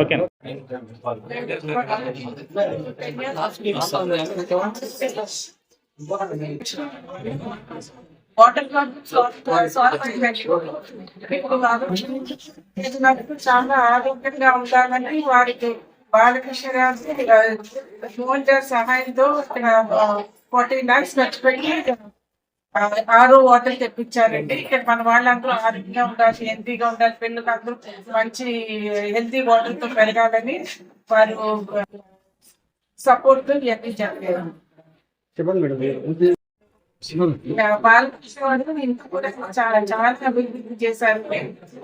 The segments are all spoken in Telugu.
ఓకే. వాటర్ చాలా ఆరోగ్యంగా ఉండాలని వారికి బాలకృష్ణ గారి సహాయంతో 40 lakhs ఖర్చు పెట్టి ఆరో వాటర్ తెప్పించారండి. ఇక్కడ మన వాళ్ళందరూ ఆరోగ్యంగా ఉండాలి, హెల్తీగా ఉండాలి, పిల్లలందరూ మంచి హెల్తీ వాటర్ తో పెరగాలని వారు సపోర్ట్ ఇవన్నీ జరిగారు. బాలకృష్ణ గారు ఇంకా కూడా చాలా చాలా అభివృద్ధి చేశారు.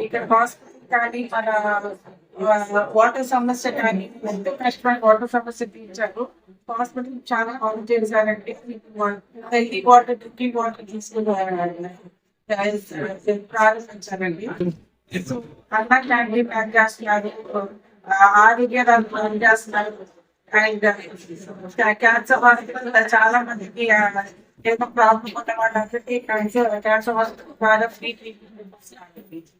ఇక్కడ హాస్పిటల్ కానీ మన వాటర్ సమస్య కానీ ఎంతో కష్టమైన వాటర్ సమస్య తీర్చారు. హాస్పిటల్ చాలా బాగు చేశారండి. హెల్తీ వాటర్, డ్రింకింగ్ వాటర్ ప్రారంభించారండి. సో అన్నా క్యాంటీన్ ప్యాక్ చేస్తున్నారు, ఆరోగ్యాలు ప్లాన్ చేస్తున్నారు. అండ్ క్యాన్సర్ హాస్పిటల్ చాలా మందికి ఏదో ప్రాబ్లం ఉన్న వాళ్ళందరికీ క్యాన్సర్ హాస్పిటల్ ద్వారా ఫ్రీ ట్రీట్మెంట్.